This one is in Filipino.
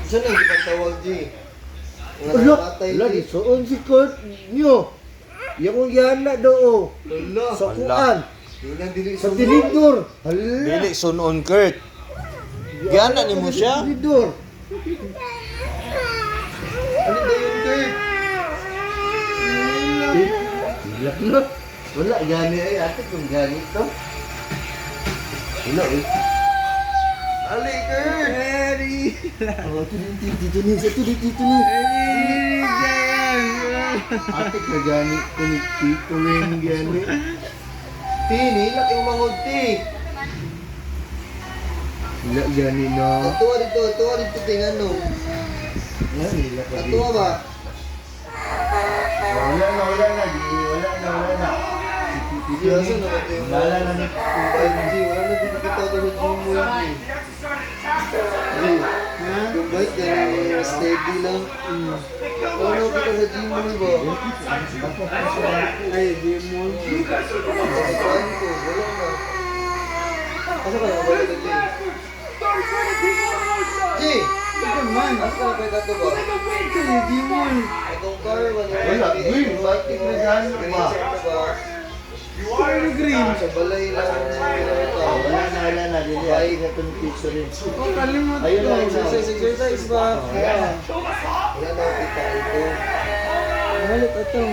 Saan ang ipagtawag, G? Nga Ulo, napatay, ulo, G. isuon si Kurt nyo. Yung kong yana do. Ulo. Sa kuan. Di na dili Sa sunod. tinidor. Hala. Dili sunon Kurt. Gana ni mo siya? Sa tinidor. Ano ba yun, Kurt? Hilak na. Wala, gani ay ate kung gani to. Wala eh. Ali, Kurt! Eri! Oh, dito ni, dito ni. Ate ka gani, kuniti, kuwing gani. Tini, laki yung mangod, ti. Wala gani na. Atuwa dito, tingnan no. Yan, hilak ka Atuwa ba? Wala na, wala na. Wala na. Seryoso na ba ito yung Wala na ni. 5G? Wala na din kita ko sa gym mo yun, eh. Yung bike, yan, steady lang. Ano kita sa gym mo, ba? Ay, di mo. Saan ko? Wala na. Asa ka na? Wala na, G. G! Ito man. Asa ka na kayo dato ba? Di mo. Itong car, wala. Wala, green. Bakit na dyan ba? Ano green? Sa balay lang. Wala na. Dili, ay, na itong picture rin. Kalimut Ayun ko. na, Exercise ba? Wala. Wala na kita ito. Balik ito.